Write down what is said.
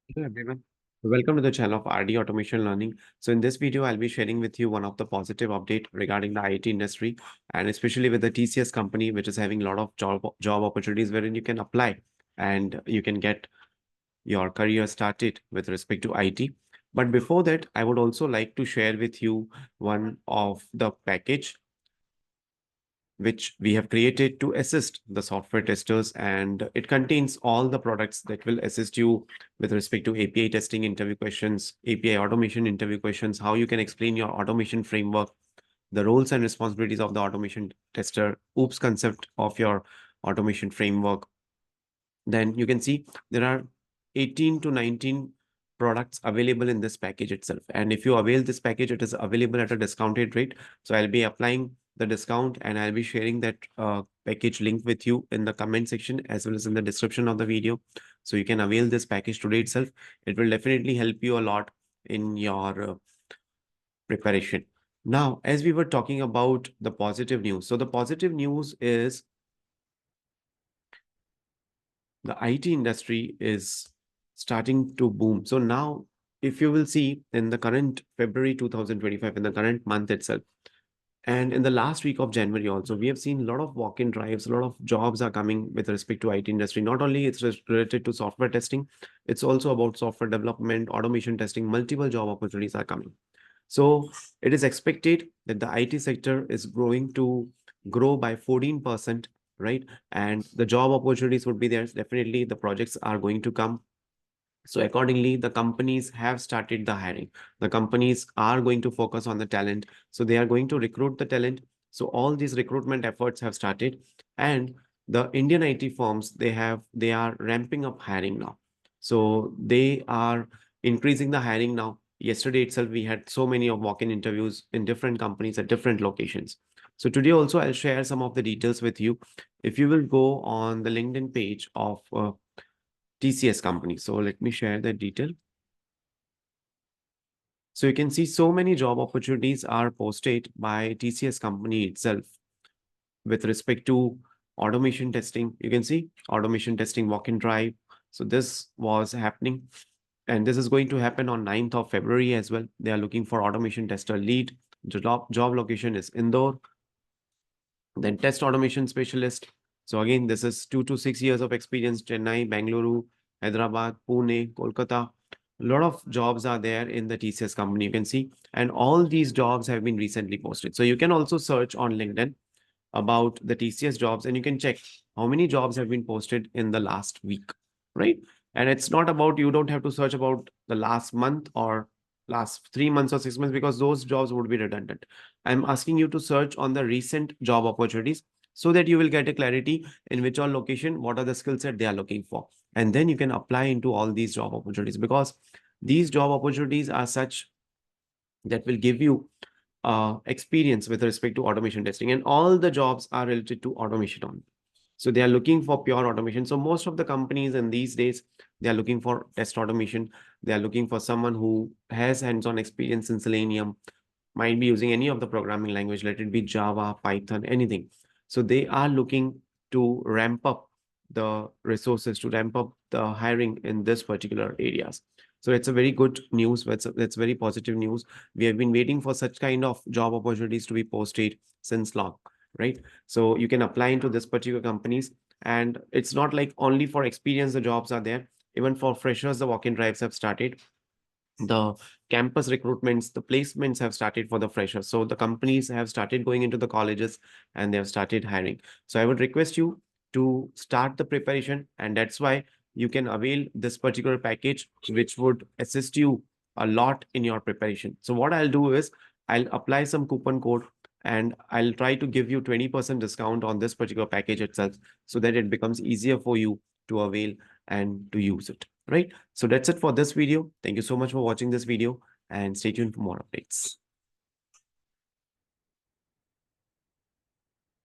Hello everyone. Welcome to the channel of RD Automation Learning. So in this video, I'll be sharing with you one of the positive update regarding the IT industry and especially with the TCS company, which is having a lot of job opportunities wherein you can apply and you can get your career started with respect to IT. But before that, I would also like to share with you one of the package which we have created to assist the software testers, and it contains all the products that will assist you with respect to API testing interview questions, API automation interview questions, how you can explain your automation framework, the roles and responsibilities of the automation tester, OOPS concept of your automation framework. Then you can see there are 18 to 19 products available in this package itself. And if you avail this package, it is available at a discounted rate. So I'll be applying the discount and I'll be sharing that package link with you in the comment section as well as in the description of the video. So you can avail this package today itself. It will definitely help you a lot in your preparation. Now, as we were talking about the positive news. So the positive news is the IT industry is starting to boom. So now, if you will see in the current February 2025, in the current month itself, and in the last week of January also, we have seen a lot of walk-in drives, a lot of jobs are coming with respect to IT industry. Not only it's related to software testing, it's also about software development, automation testing, multiple job opportunities are coming. So it is expected that the IT sector is going to grow by 14%, right? And the job opportunities would be there. Definitely the projects are going to come. So accordingly, the companies have started the hiring. The companies are going to focus on the talent. So they are going to recruit the talent. So all these recruitment efforts have started. And the Indian IT firms, they are ramping up hiring now. So they are increasing the hiring now. Yesterday itself, we had so many of walk-in interviews in different companies at different locations. So today also, I'll share some of the details with you. If you will go on the LinkedIn page of TCS company. So let me share that detail. So you can see so many job opportunities are posted by TCS company itself with respect to automation testing. You can see automation testing walk-in drive. So this was happening and this is going to happen on 9th of February as well. They are looking for automation tester lead. Job location is Indore. Then test automation specialist. So again, this is 2 to 6 years of experience, Chennai, Bangalore, Hyderabad, Pune, Kolkata. A lot of jobs are there in the TCS company, you can see. And all these jobs have been recently posted. So you can also search on LinkedIn about the TCS jobs and you can check how many jobs have been posted in the last week, right? And it's not about, you don't have to search about the last month or last 3 months or 6 months because those jobs would be redundant. I'm asking you to search on the recent job opportunities so that you will get a clarity in which all location, what are the skill set they are looking for. And then you can apply into all these job opportunities because these job opportunities are such that will give you experience with respect to automation testing, and all the jobs are related to automation only. So they are looking for pure automation. So most of the companies in these days, they are looking for test automation. They are looking for someone who has hands-on experience in Selenium, might be using any of the programming language, let it be Java, Python, anything. So they are looking to ramp up the resources, to ramp up the hiring in this particular areas. So it's a very good news. That's very positive news. We have been waiting for such kind of job opportunities to be posted since long, right? So you can apply into this particular companies. And it's not like only for experience the jobs are there. Even for freshers, the walk-in drives have started. The campus recruitments, the placements have started for the freshers. So the companies have started going into the colleges and they have started hiring. So I would request you to start the preparation, and that's why you can avail this particular package, which would assist you a lot in your preparation. So what I'll do is I'll apply some coupon code and I'll try to give you 20% discount on this particular package itself so that it becomes easier for you to avail and to use it, right? So that's it for this video. Thank you so much for watching this video and stay tuned for more updates.